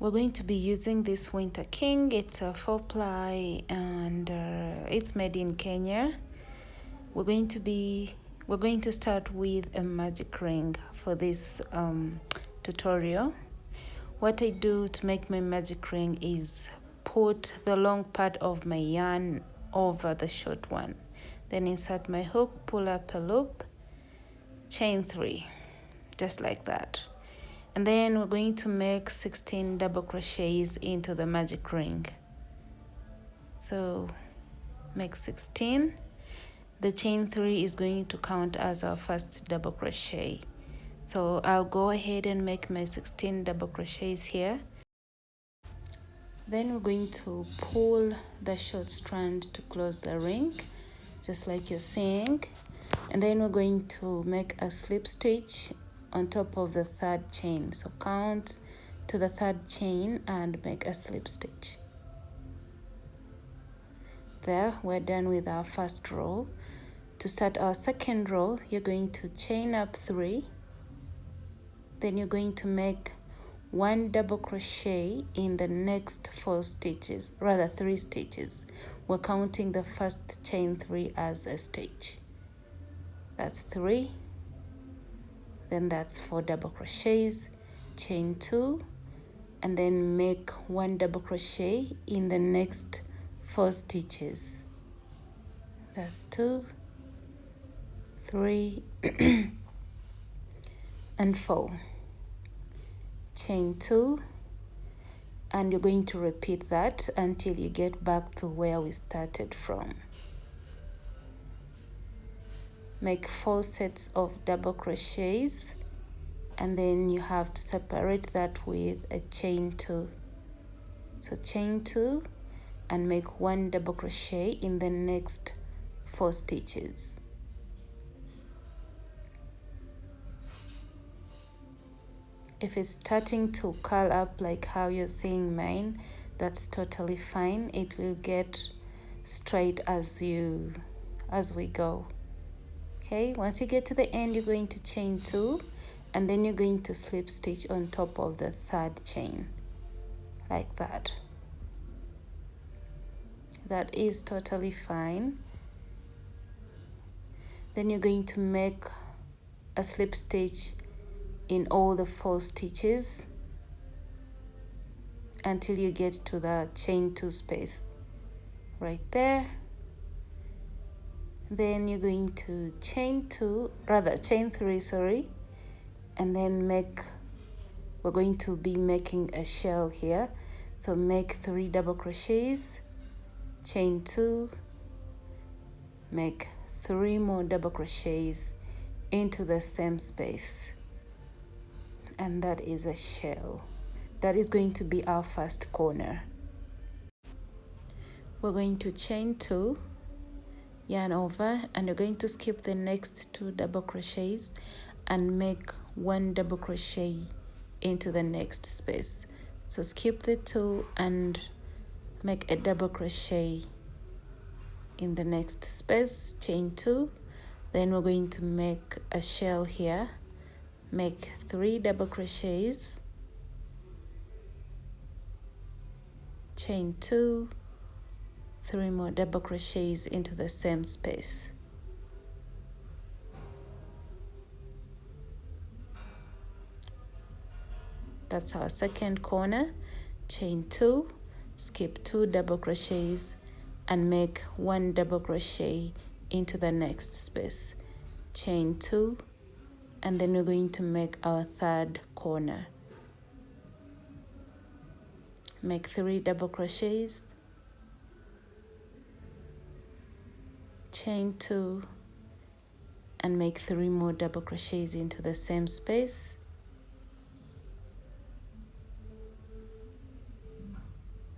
We're going to be using this Winter King. It's a 4-ply and it's made in Kenya. We're going to start with a magic ring for this tutorial. What I do to make my magic ring is put the long part of my yarn over the short one, then insert my hook, pull up a loop, chain 3, just like that. And then we're going to make 16 double crochets into the magic ring. So make 16. The chain 3 is going to count as our first double crochet. So I'll go ahead and make my 16 double crochets here. Then we're going to pull the short strand to close the ring, just like you're seeing. And then we're going to make a slip stitch on top of the third chain. So count to the third chain and make a slip stitch. There, we're done with our first row. To start our second row, you're going to chain up 3. Then you're going to make 1 double crochet in the next 4 stitches, rather 3 stitches. We're counting the first chain 3 as a stitch. That's 3. Then that's 4 double crochets, chain 2, and then make 1 double crochet in the next 4 stitches. That's 2, 3, and 4. Chain 2, and you're going to repeat that until you get back to where we started from. Make 4 sets of double crochets, and then you have to separate that with a chain 2. So chain 2 and make 1 double crochet in the next 4 stitches. If it's starting to curl up like how you're seeing mine, that's totally fine. It will get straight as we go. Okay, once you get to the end, you're going to chain 2, and then you're going to slip stitch on top of the third chain, like that. That is totally fine. Then you're going to make a slip stitch in all the 4 stitches until you get to the chain 2 space, right there. Then you're going to chain 3, sorry, and then we're going to be making a shell here. So make 3 double crochets, chain 2, make 3 more double crochets into the same space. And that is a shell. That is going to be our first corner. We're going to chain 2, yarn over, and you're going to skip the next 2 double crochets and make 1 double crochet into the next space. So skip the 2 and make a double crochet in the next space, chain 2. Then we're going to make a shell here. Make 3 double crochets, chain 2, 3 more double crochets into the same space. That's our second corner. Chain 2, skip 2 double crochets and make 1 double crochet into the next space. Chain 2, and then we're going to make our third corner. Make 3 double crochets, chain 2, and make 3 more double crochets into the same space.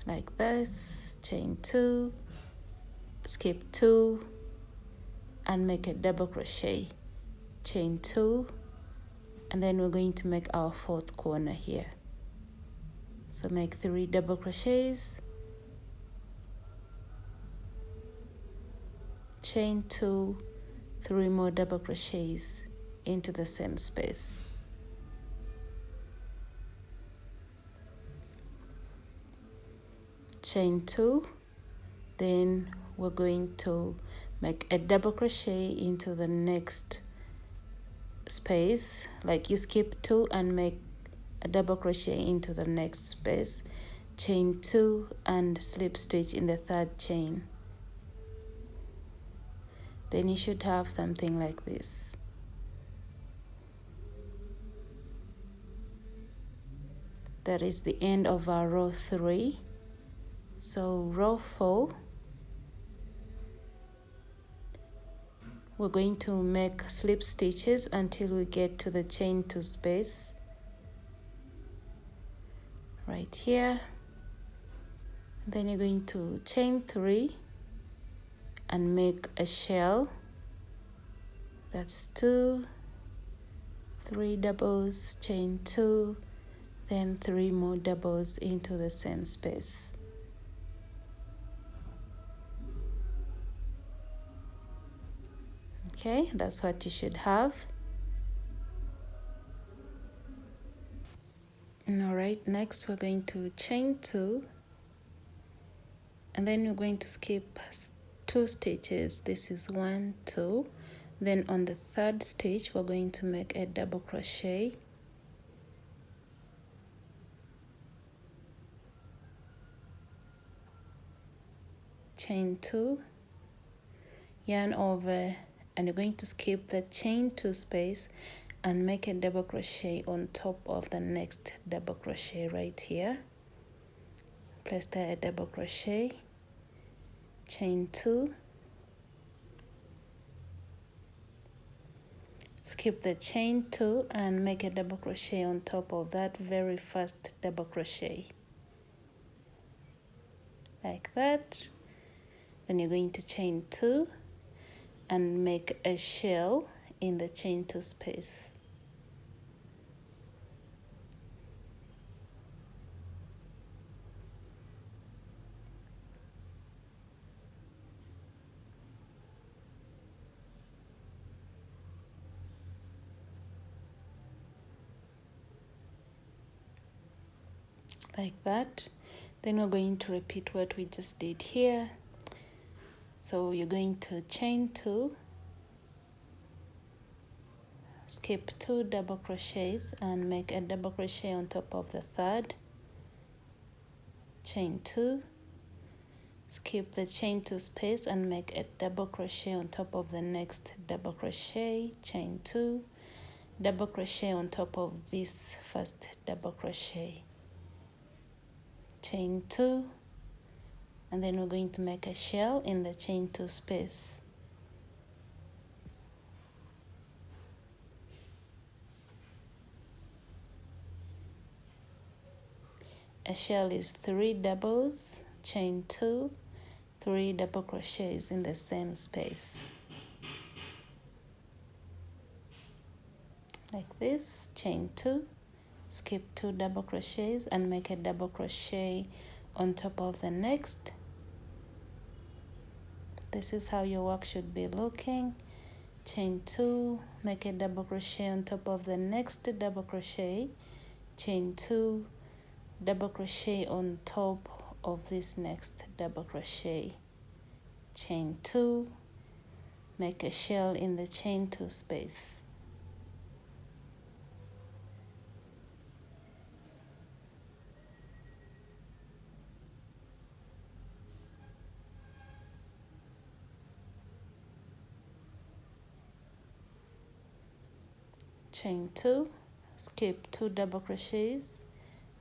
Like this, chain 2, skip 2, and make a double crochet, chain 2, and then we're going to make our 4th corner here. So make 3 double crochets, chain 2, 3 more double crochets into the same space. chain 2, then we're going to make a double crochet into the next space. Like you skip 2 and make a double crochet into the next space, chain 2 and slip stitch in the third chain. Then you should have something like this. That is the end of our row 3. So row 4, we're going to make slip stitches until we get to the chain 2 space right here. Then you're going to chain 3 and make a shell. That's 2, 3 doubles, chain 2, then 3 more doubles into the same space. Okay, that's what you should have. Alright, next we're going to chain 2, and then you're going to skip 2 stitches. This is 1, 2. Then on the third stitch we're going to make a double crochet, chain 2, yarn over, and you're going to skip the chain 2 space and make a double crochet on top of the next double crochet right here. Place there a double crochet, chain 2, skip the chain 2 and make a double crochet on top of that very first double crochet like that. Then you're going to chain 2 and make a shell in the chain 2 space. Like that. Then we're going to repeat what we just did here. So you're going to chain 2, skip 2 double crochets and make a double crochet on top of the third, chain 2, skip the chain 2 space and make a double crochet on top of the next double crochet, chain 2, double crochet on top of this first double crochet, chain 2, and then we're going to make a shell in the chain 2 space. A shell is 3 doubles, chain 2, 3 double crochets in the same space. Like this, chain 2, skip 2 double crochets and make a double crochet on top of the next. This is how your work should be looking. Chain 2, make a double crochet on top of the next double crochet, chain 2, double crochet on top of this next double crochet, chain 2, make a shell in the chain 2 space. Chain 2, skip 2 double crochets,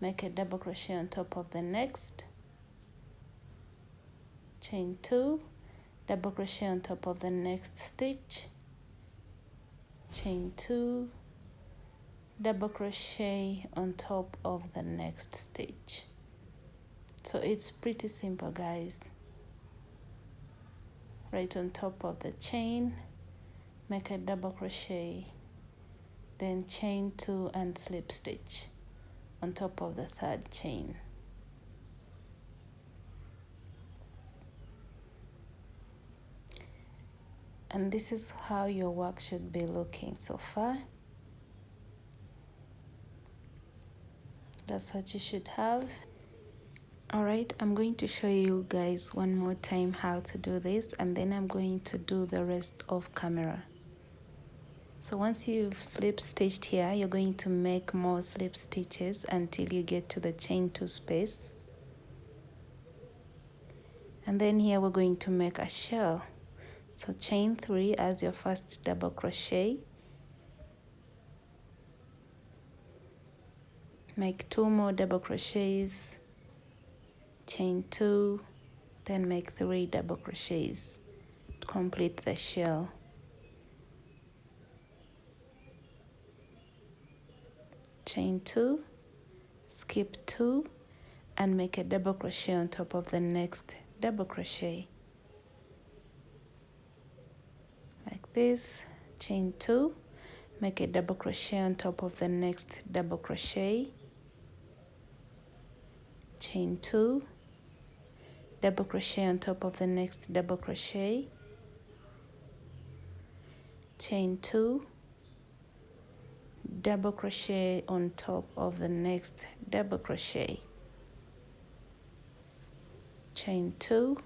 make a double crochet on top of the next, chain 2, double crochet on top of the next stitch, chain 2, double crochet on top of the next stitch. So it's pretty simple, guys. Right on top of the chain, make a double crochet, then chain 2 and slip stitch on top of the third chain. And this is how your work should be looking so far. That's what you should have. Alright, I'm going to show you guys one more time how to do this, and then I'm going to do the rest of camera. So once you've slip stitched here, you're going to make more slip stitches until you get to the chain 2 space. And then here we're going to make a shell. So chain 3 as your first double crochet. Make 2 more double crochets, chain 2, then make 3 double crochets to complete the shell. Chain 2, skip 2, and make a double crochet on top of the next double crochet. Like this, chain 2, make a double crochet on top of the next double crochet. Chain 2, double crochet on top of the next double crochet. Chain 2, double crochet on top of the next double crochet. Chain 2,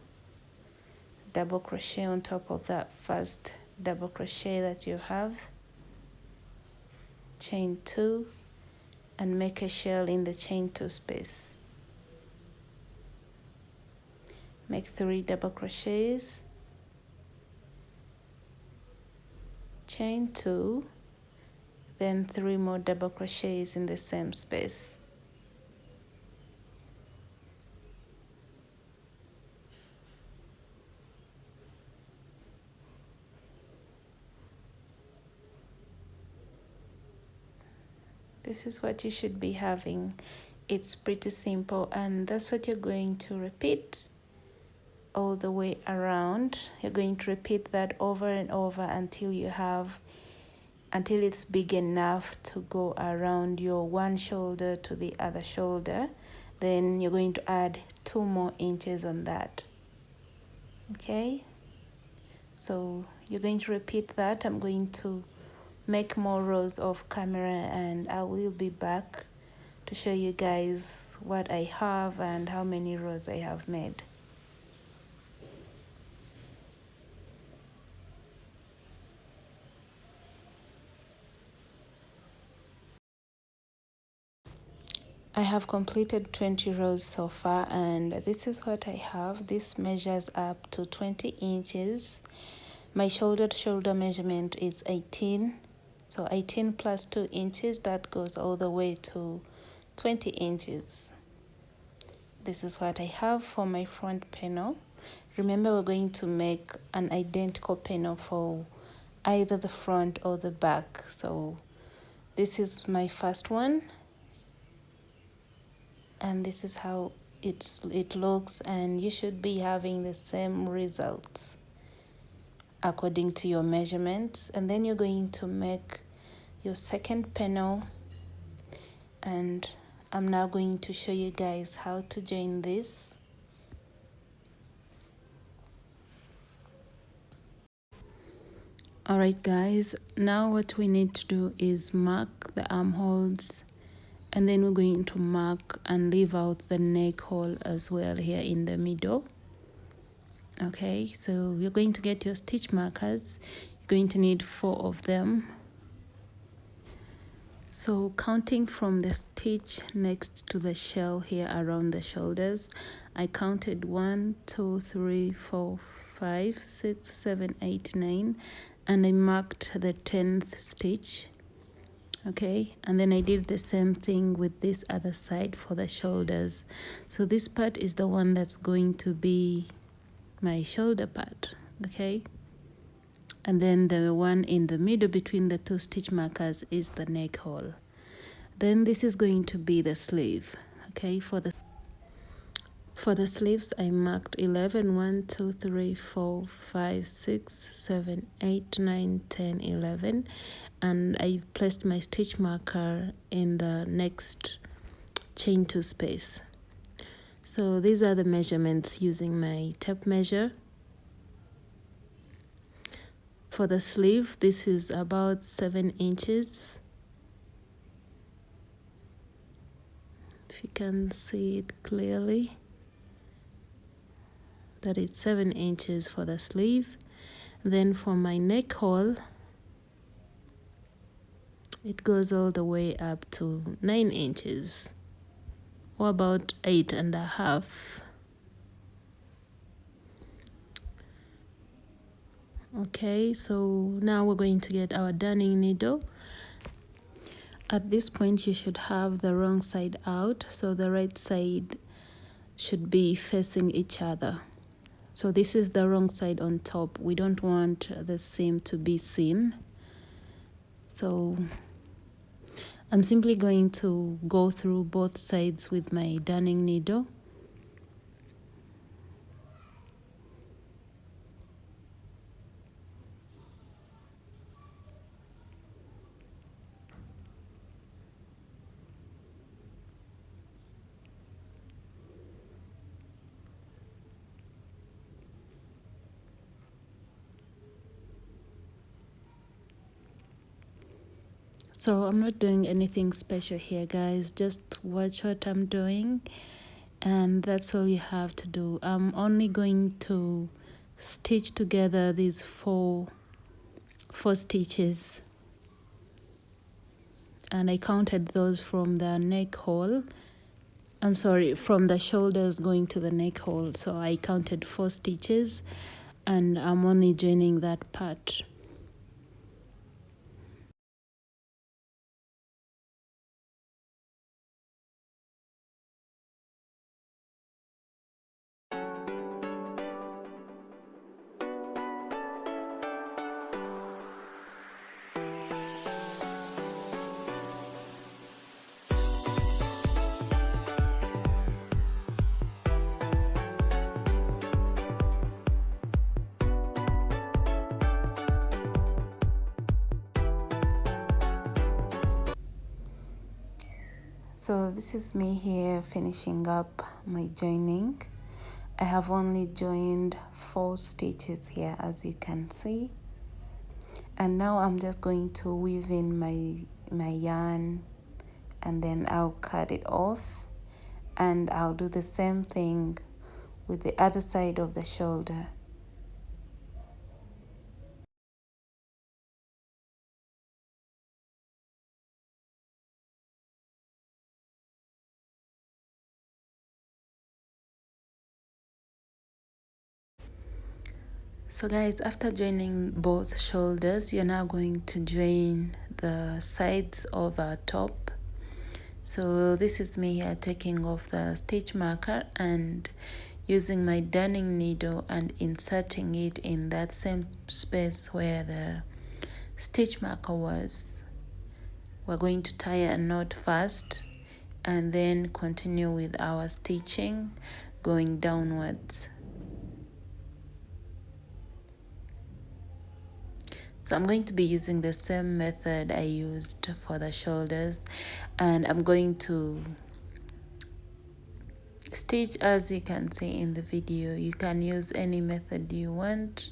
double crochet on top of that first double crochet that you have. Chain 2, and make a shell in the chain 2 space. Make 3 double crochets, chain 2, then 3 more double crochets in the same space. This is what you should be having. It's pretty simple, and that's what you're going to repeat all the way around. You're going to repeat that over and over until it's big enough to go around your one shoulder to the other shoulder. Then you're going to add 2 more inches on that. Okay, so you're going to repeat that. I'm going to make more rows of camera, and I will be back to show you guys what I have and how many rows I have made. I have completed 20 rows so far, and this is what I have. This measures up to 20 inches. My shoulder to shoulder measurement is 18. So 18 plus 2 inches, that goes all the way to 20 inches. This is what I have for my front panel. Remember, we're going to make an identical panel for either the front or the back. So this is my first one, and this is how it looks, and you should be having the same results according to your measurements. And then you're going to make your second panel, and I'm now going to show you guys how to join this. Alright guys, now what we need to do is mark the armholes, and then we're going to mark and leave out the neck hole as well here in the middle. Okay, so you're going to get your stitch markers. You're going to need 4 of them. So counting from the stitch next to the shell here around the shoulders, I counted 1, 2, 3, 4, 5, 6, 7, 8, 9, and I marked the 10th stitch. Okay, and then I did the same thing with this other side for the shoulders. So this part is the one that's going to be my shoulder part. Okay, and then the one in the middle between the 2 stitch markers is the neck hole. Then this is going to be the sleeve. Okay, for the sleeves I marked 11, 1, 2, 3, 4, 5, 6, 7, 8, 9, 10, 11, and I placed my stitch marker in the next chain 2 space. So these are the measurements using my tape measure. For the sleeve, this is about 7 inches. If you can see it clearly. that is 7 inches for the sleeve. Then for my neck hole, it goes all the way up to 9 inches, or about 8.5. Okay, so now we're going to get our darning needle. At this point you should have the wrong side out, so the right side should be facing each other. So this is the wrong side on top. We don't want the seam to be seen. So I'm simply going to go through both sides with my darning needle. So I'm not doing anything special here, guys. Just watch what I'm doing, and that's all you have to do. I'm only going to stitch together these four stitches, and I counted those from the neck hole. I'm sorry, from the shoulders going to the neck hole. So I counted 4 stitches, and I'm only joining that part. So this is me here finishing up my joining. I have only joined 4 stitches here, as you can see. And now I'm just going to weave in my yarn, and then I'll cut it off, and I'll do the same thing with the other side of the shoulder. So guys, after joining both shoulders, you're now going to join the sides of our top. So this is me here taking off the stitch marker and using my darning needle and inserting it in that same space where the stitch marker was. We're going to tie a knot first and then continue with our stitching going downwards. So I'm going to be using the same method I used for the shoulders, and I'm going to stitch as you can see in the video. You can use any method you want,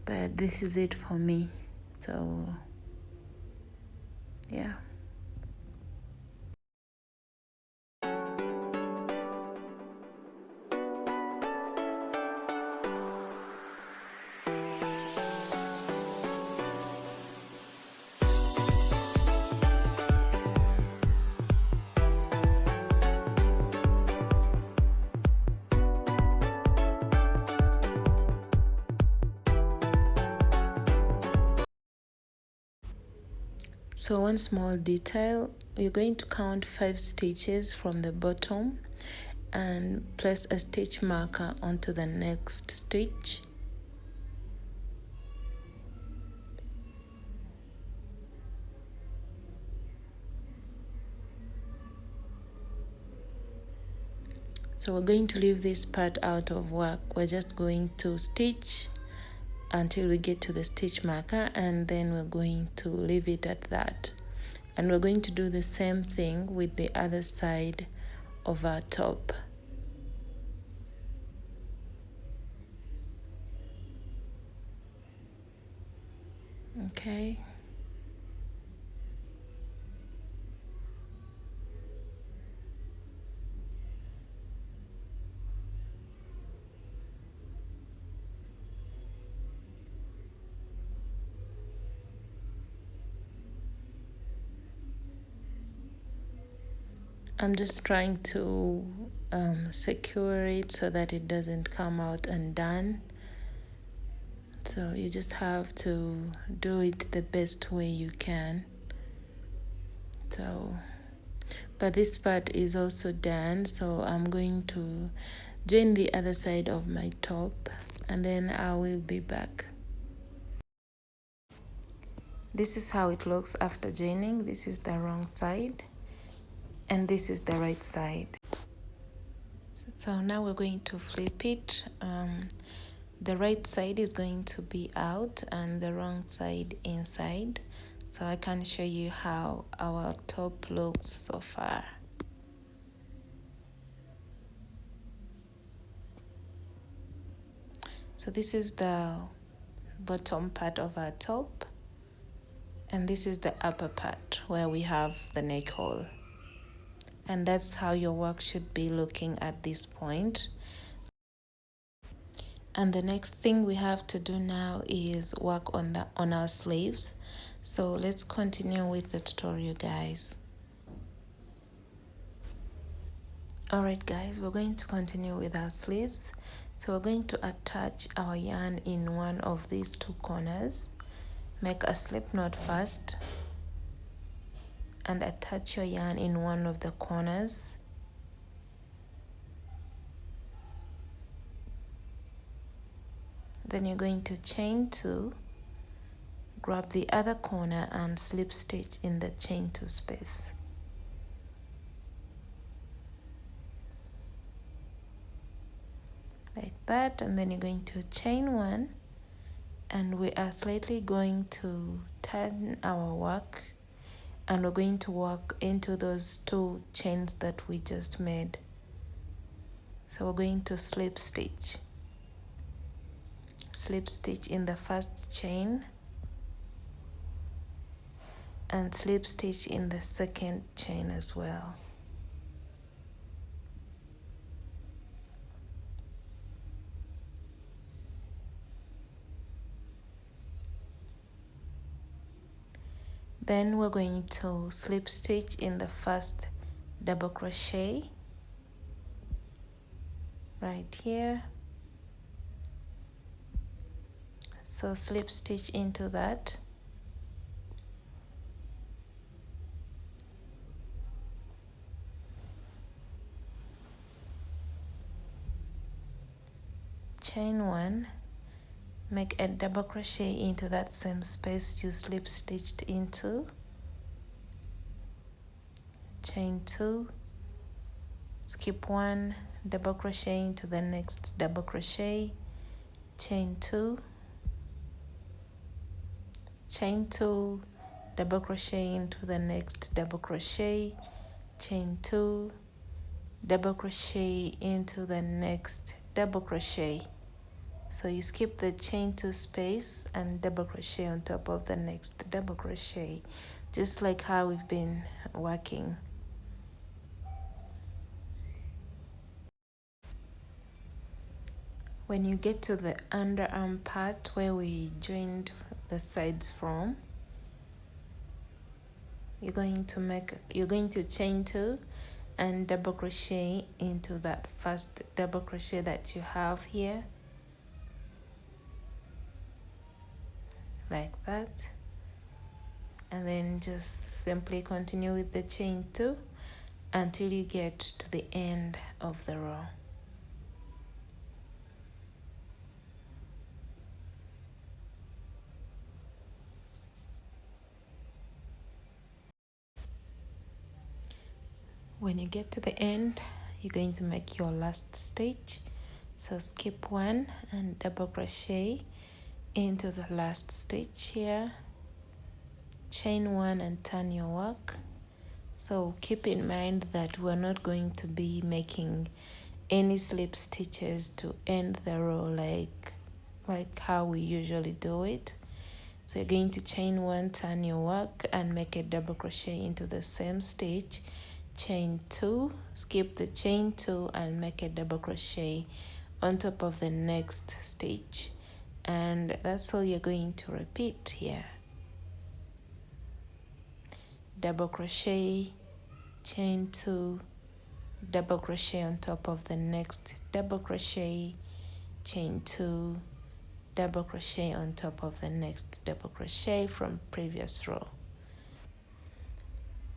but this is it for me. So yeah. So one small detail, you're going to count 5 stitches from the bottom and place a stitch marker onto the next stitch. So we're going to leave this part out of work. We're just going to stitch until we get to the stitch marker, and then we're going to leave it at that. And we're going to do the same thing with the other side of our top. Okay. I'm just trying to secure it so that it doesn't come out undone. So you just have to do it the best way you can. So, but this part is also done, so I'm going to join the other side of my top and then I will be back. This is how it looks after joining. This is the wrong side and this is the right side. So now we're going to flip it. The right side is going to be out and the wrong side inside. So I can show you how our top looks so far. So this is the bottom part of our top and this is the upper part where we have the neck hole. And that's how your work should be looking at this point. And the next thing we have to do now is work on our sleeves. So let's continue with the tutorial, guys. Alright guys, we're going to continue with our sleeves. So we're going to attach our yarn in one of these two corners. Make a slip knot first and attach your yarn in one of the corners. Then you're going to chain 2, grab the other corner and slip stitch in the chain 2 space. Like that, and then you're going to chain 1 and we are slightly going to turn our work and we're going to work into those 2 chains that we just made. So we're going to slip stitch in the first chain and slip stitch in the second chain as well. Then we're going to slip stitch in the first double crochet right here. So slip stitch into that. Chain 1, make a double crochet into that same space you slip stitched into. Chain 2, skip 1, double crochet into the next double crochet, chain 2, chain 2, double crochet into the next double crochet, chain 2, double crochet into the next double crochet. So you skip the chain 2 space and double crochet on top of the next double crochet, just like how we've been working. When you get to the underarm part where we joined the sides from, you're going to chain 2 and double crochet into that first double crochet that you have here, like that, and then just simply continue with the chain 2 until you get to the end of the row. When you get to the end, you're going to make your last stitch. So skip 1 and double crochet into the last stitch here, chain 1 and turn your work. So keep in mind that we're not going to be making any slip stitches to end the row like how we usually do it. So you're going to chain 1, turn your work and make a double crochet into the same stitch, chain 2, skip the chain 2 and make a double crochet on top of the next stitch, and that's all you're going to repeat here. Double crochet, chain 2, double crochet on top of the next double crochet, chain 2, double crochet on top of the next double crochet from previous row.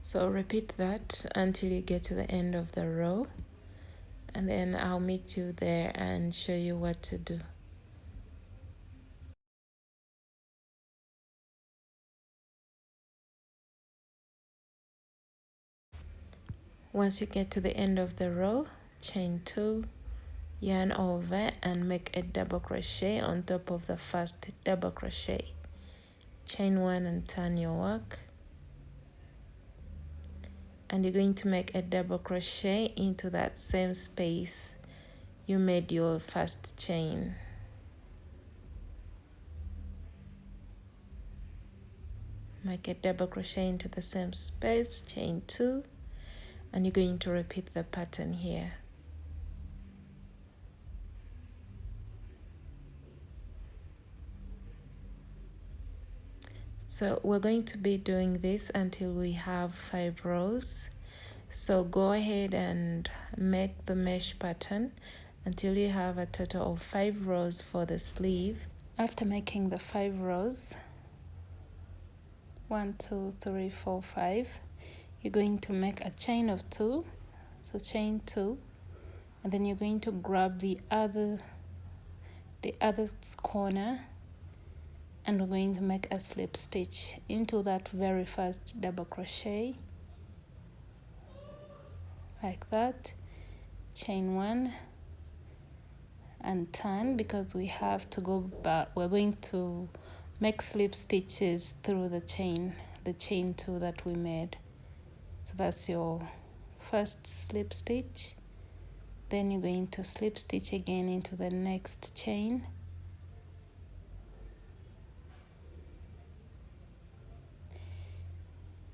So repeat that until you get to the end of the row, and then I'll meet you there and show you what to do. Once you get to the end of the row, chain 2, yarn over and make a double crochet on top of the first double crochet. Chain 1 and turn your work, and you're going to make a double crochet into that same space you made your first chain. Make a double crochet into the same space, chain 2, and you're going to repeat the pattern here. So we're going to be doing this until we have 5 rows. So go ahead and make the mesh pattern until you have a total of 5 rows for the sleeve. After making the 5 rows, 1, 2, 3, 4, 5, you're going to make a chain of 2. So chain 2, and then you're going to grab the other corner, and we're going to make a slip stitch into that very first double crochet, like that. Chain 1 and turn, because we have to go back. We're going to make slip stitches through the chain 2 that we made. So that's your first slip stitch. Then you're going to slip stitch again into the next chain,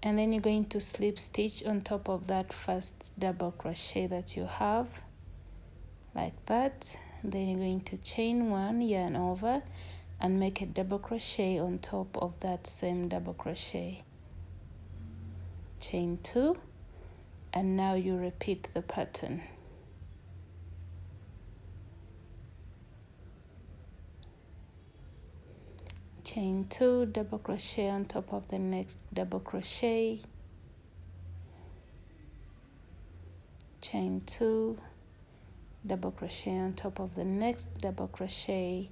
and then you're going to slip stitch on top of that first double crochet that you have, like that. Then you're going to chain 1, yarn over, and make a double crochet on top of that same double crochet, chain 2, and now you repeat the pattern. Chain 2, double crochet on top of the next double crochet, chain 2, double crochet on top of the next double crochet,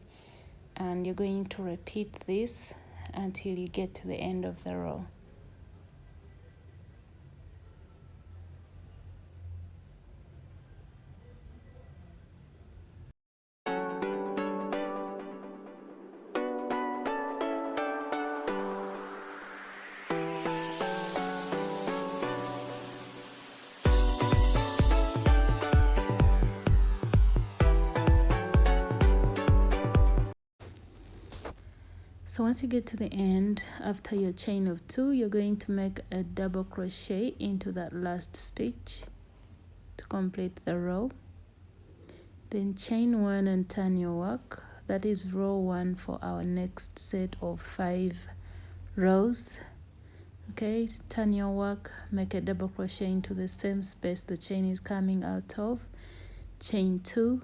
and you're going to repeat this until you get to the end of the row. So once you get to the end, after your chain of 2, you're going to make a double crochet into that last stitch to complete the row. Then chain 1 and turn your work. That is row 1 for our next set of 5 rows. Okay, turn your work, make a double crochet into the same space the chain is coming out of. Chain 2,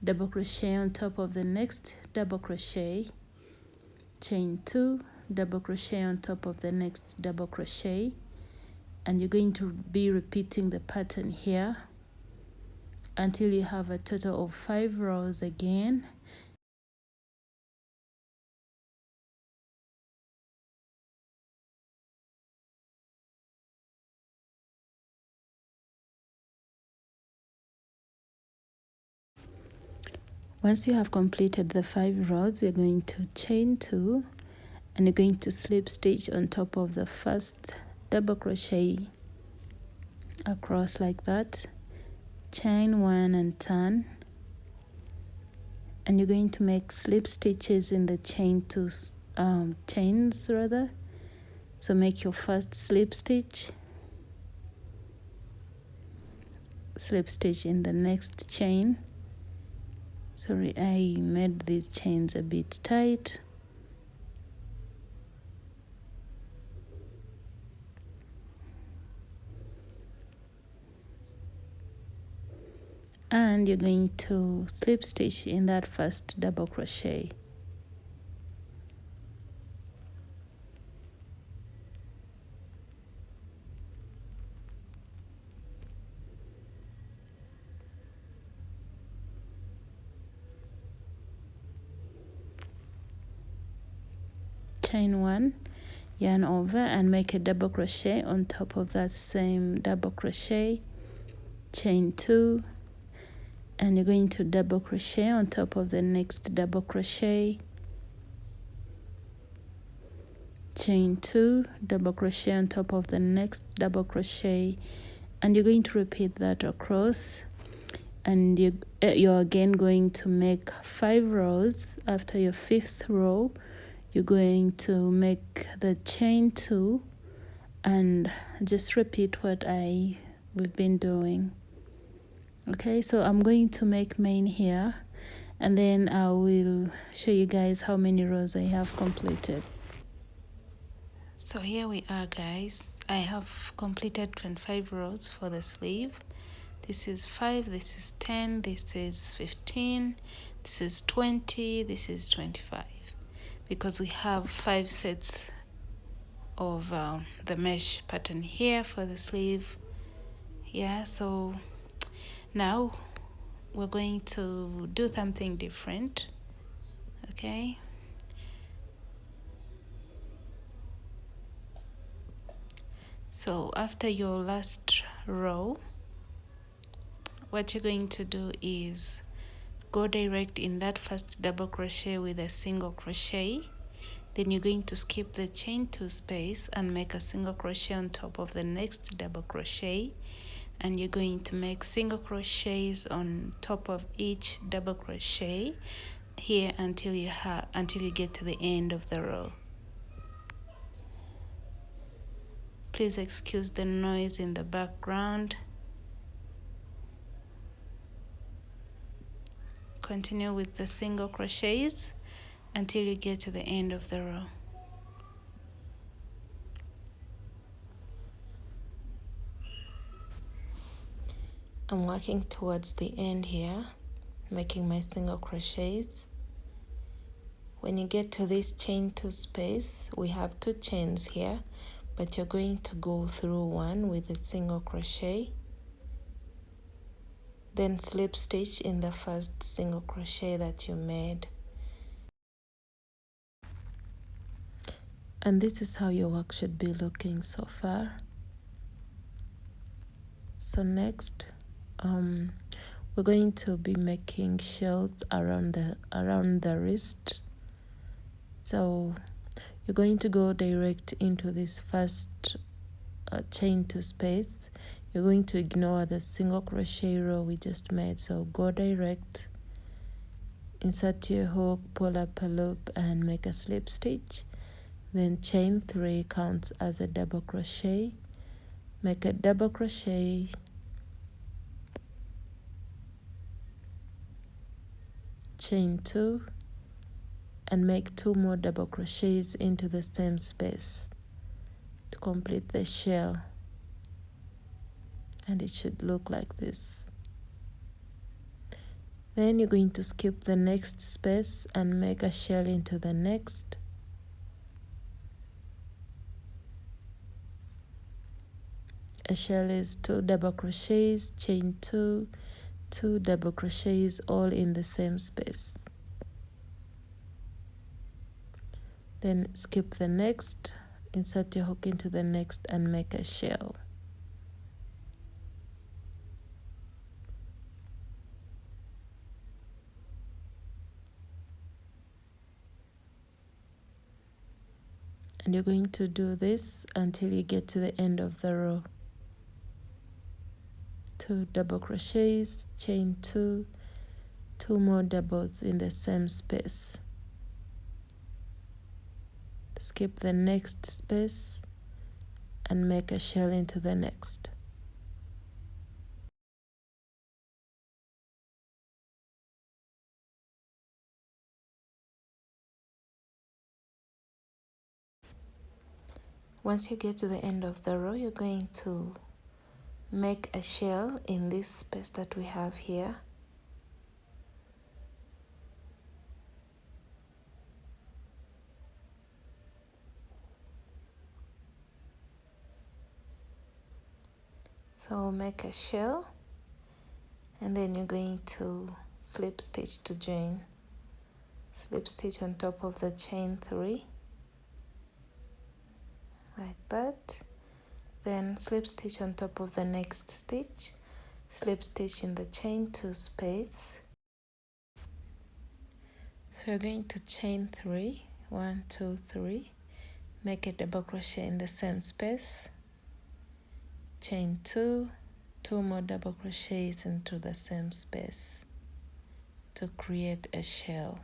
double crochet on top of the next double crochet, chain 2, double crochet on top of the next double crochet, and you're going to be repeating the pattern here until you have a total of 5 rows again. Once you have completed the 5 rows, you're going to chain 2, and you're going to slip stitch on top of the first double crochet across like that, chain 1 and turn, and you're going to make slip stitches in the chains rather. So make your first slip stitch, slip stitch in the next chain. Sorry, I made these chains a bit tight. and you're going to slip stitch in that first double crochet. Chain 1, yarn over and make a double crochet on top of that same double crochet, chain 2, and you're going to double crochet on top of the next double crochet, chain 2, double crochet on top of the next double crochet, and you're going to repeat that across, and you're again going to make 5 rows. After your 5th row, you're going to make the chain 2 and just repeat what we've been doing. Okay, so I'm going to make main here, and then I will show you guys how many rows I have completed. So here we are, guys. I have completed 25 rows for the sleeve. This is 5, this is 10, this is 15, this is 20, this is 25, because we have 5 sets of the mesh pattern here for the sleeve. Yeah, so now we're going to do something different. Okay, so after your last row, what you're going to do is go direct in that first double crochet with a single crochet. Then you're going to skip the chain 2 space and make a single crochet on top of the next double crochet, and you're going to make single crochets on top of each double crochet here until you get to the end of the row. Please excuse the noise in the background. Continue with the single crochets until you get to the end of the row. I'm working towards the end here, making my single crochets. When you get to this chain 2 space, we have 2 chains here, but you're going to go through one with a single crochet, then slip stitch in the first single crochet that you made. And this is how your work should be looking so far. So next, we're going to be making shells around the wrist. So you're going to go direct into this first chain 2 space. You're going to ignore the single crochet row we just made. So go direct, insert your hook, pull up a loop and make a slip stitch. Then chain 3 counts as a double crochet. Make a double crochet, chain 2, and make 2 more double crochets into the same space to complete the shell. And it should look like this. Then you're going to skip the next space and make a shell into the next. A shell is 2 double crochets, chain 2, 2 double crochets, all in the same space. Then skip the next, insert your hook into the next and make a shell. And you're going to do this until you get to the end of the row. 2 double crochets, chain 2, 2 more doubles in the same space. Skip the next space and make a shell into the next. Once you get to the end of the row, you're going to make a shell in this space that we have here. So make a shell, and then you're going to slip stitch to join. Slip stitch on top of the chain 3 like that, then slip stitch on top of the next stitch, slip stitch in the chain 2 space. So you're going to chain 3, 1 2 3, make a double crochet in the same space, chain 2, 2 more double crochets into the same space to create a shell.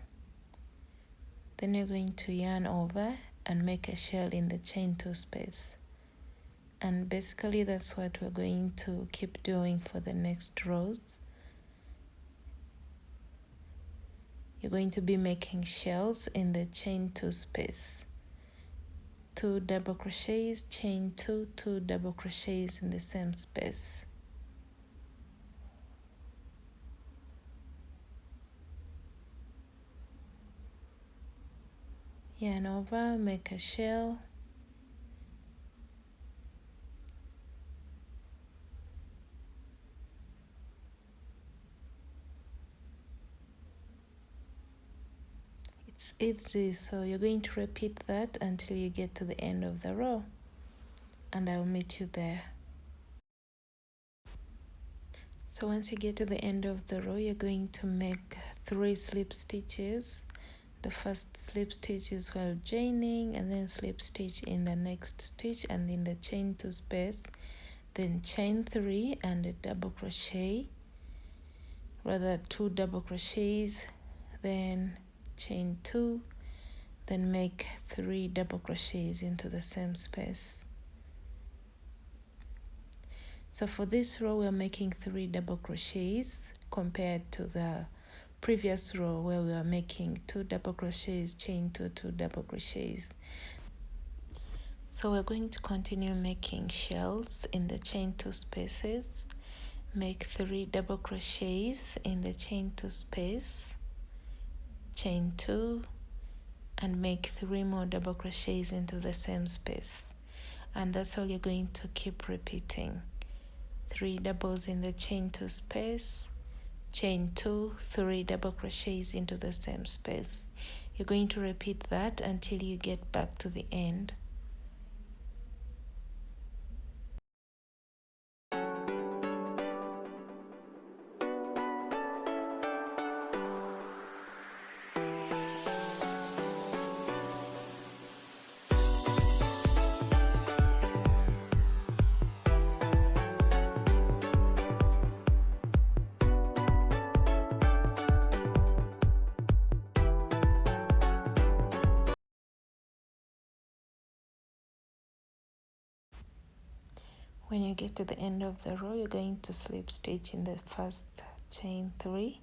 Then you're going to yarn over and make a shell in the chain 2 space. And basically that's what we're going to keep doing for the next rows. You're going to be making shells in the chain 2 space. 2 double crochets, chain 2, 2 double crochets in the same space. Yarn over, make a shell. It's easy, so you're going to repeat that until you get to the end of the row, and I'll meet you there. So once you get to the end of the row, you're going to make 3 slip stitches. The first slip stitch is while joining, and then slip stitch in the next stitch and in the chain 2 space, then chain 3 and a double crochet, rather 2 double crochets, then chain 2, then make 3 double crochets into the same space. So for this row we're making 3 double crochets compared to the previous row where we were making 2 double crochets, chain 2, 2 double crochets. So we're going to continue making shells in the chain 2 spaces, make 3 double crochets in the chain 2 space, chain 2, and make 3 more double crochets into the same space. And that's all you're going to keep repeating. 3 doubles in the chain 2 space, chain 2, 3 double crochets into the same space. You're going to repeat that until you get back to the end. When you get to the end of the row, you're going to slip stitch in the first chain 3,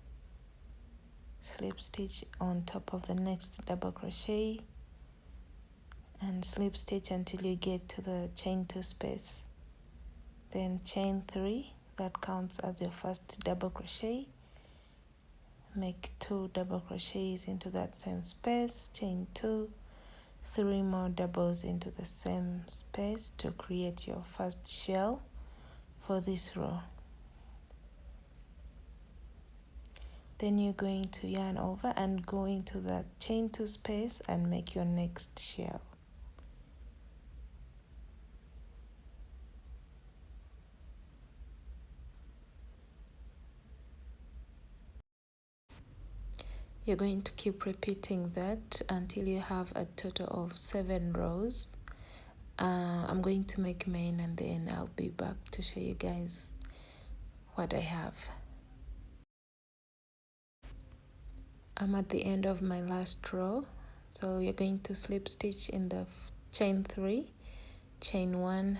slip stitch on top of the next double crochet, and slip stitch until you get to the chain 2 space. Then chain 3, that counts as your first double crochet. Make 2 double crochets into that same space, chain 2, 3 more doubles into the same space to create your first shell for this row. Then you're going to yarn over and go into the chain 2 space and make your next shell. You're going to keep repeating that until you have a total of 7 rows. I'm going to make mine and then I'll be back to show you guys what I have. I'm at the end of my last row, so you're going to slip stitch in the chain 3, chain 1,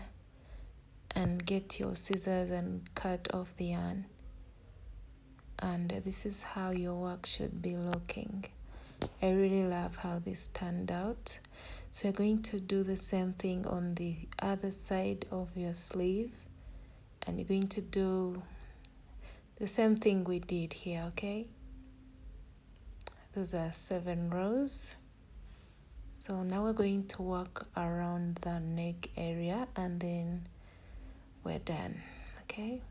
and get your scissors and cut off the yarn. And this is how your work should be looking. I really love how this turned out. So you're going to do the same thing on the other side of your sleeve, and you're going to do the same thing we did here, okay? Those are 7 rows. So now we're going to work around the neck area and then we're done. Okay,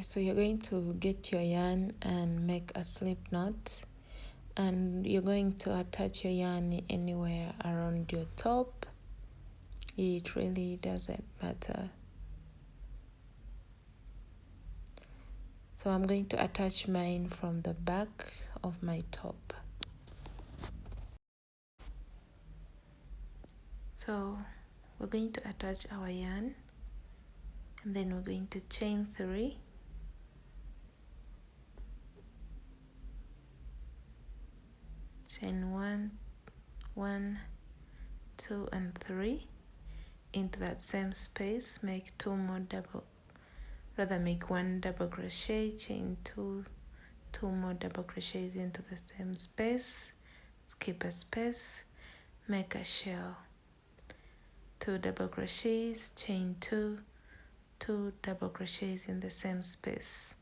so you're going to get your yarn and make a slip knot, and you're going to attach your yarn anywhere around your top. It really doesn't matter. So I'm going to attach mine from the back of my top. So we're going to attach our yarn, and then we're going to chain 3, chain 1, 1, 2 and 3 into that same space. Make make 1 double crochet, chain 2 more double crochets into the same space, skip a space, make a shell, 2 double crochets, chain 2 double crochets in the same space,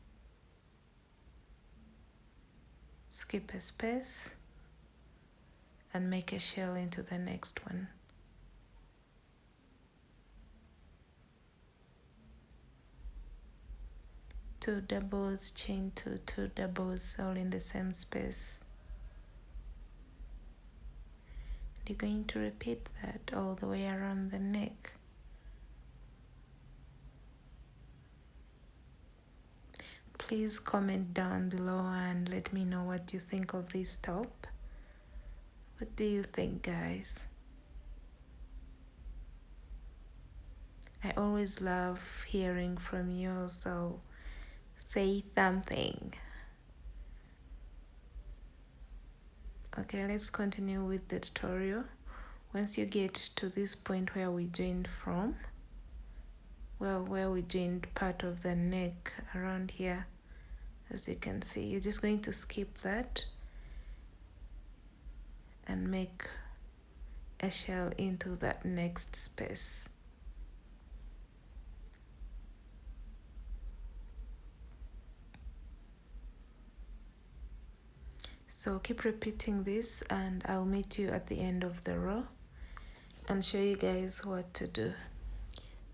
skip a space, and make a shell into the next one. Two doubles, chain 2 doubles, all in the same space. You're going to repeat that all the way around the neck. Please comment down below and let me know what you think of this top. What do you think, guys? I always love hearing from you, so say something. Okay, let's continue with the tutorial. Once you get to this point where we joined from, well, where we joined part of the neck around here, as you can see, you're just going to skip that and make a shell into that next space. So keep repeating this, and I'll meet you at the end of the row and show you guys what to do.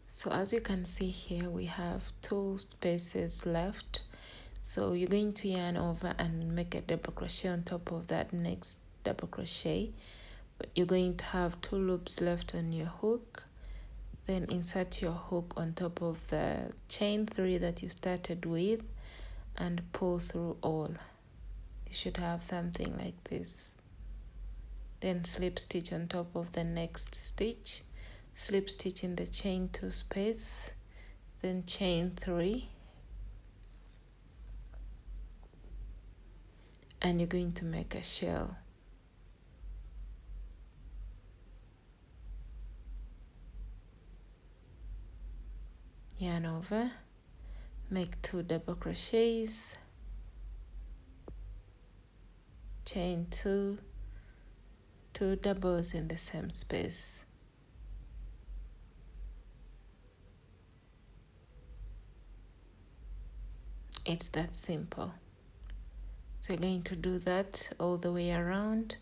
So as you can see here, we have 2 spaces left. So you're going to yarn over and make a double crochet on top of that next double crochet, but you're going to have 2 loops left on your hook. Then insert your hook on top of the chain 3 that you started with and pull through all. You should have something like this. Then slip stitch on top of the next stitch, slip stitch in the chain 2 space, then chain 3, and you're going to make a shell. Yarn over, make 2 double crochets, chain 2 doubles in the same space. It's that simple. So you're going to do that all the way around.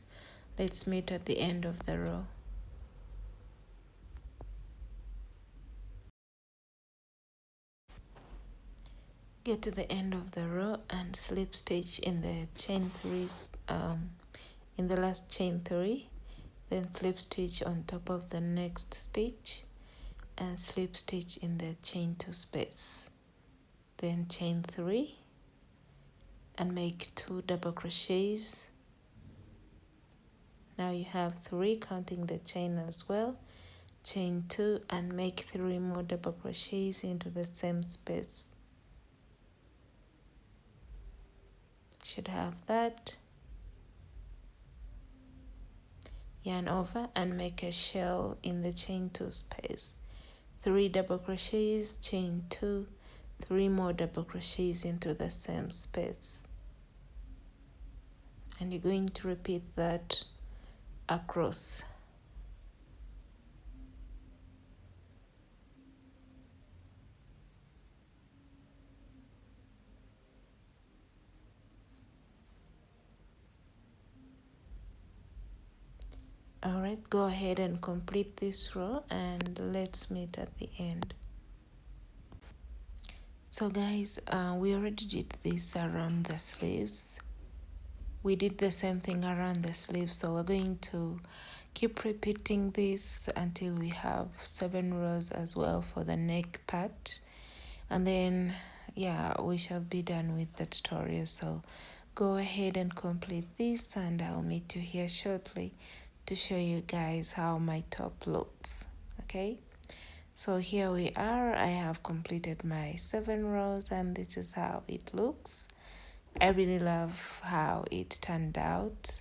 Let's meet at the end of the row. Get to the end of the row and slip stitch in the chain 3, in the last chain 3, then slip stitch on top of the next stitch and slip stitch in the chain 2 space, then chain 3 and make 2 double crochets. Now you have 3 counting the chain as well, chain 2 and make 3 more double crochets into the same space. Should have that. Yarn over and make a shell in the chain 2 space, 3 double crochets, chain 2, 3 more double crochets into the same space, and you're going to repeat that across. All right, go ahead and complete this row and let's meet at the end. So guys, we already did this around the sleeves. We did the same thing around the sleeves, so we're going to keep repeating this until we have 7 rows as well for the neck part, and then yeah, we shall be done with the tutorial. So go ahead and complete this, and I'll meet you here shortly to show you guys how my top looks. Okay, so here we are. I have completed my 7 rows and this is how it looks. I really love how it turned out.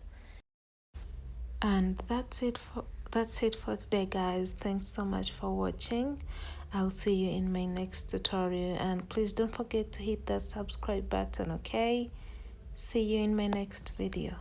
And that's it for today, guys. Thanks so much for watching. I'll see you in my next tutorial, and please don't forget to hit that subscribe button. Okay, see you in my next video.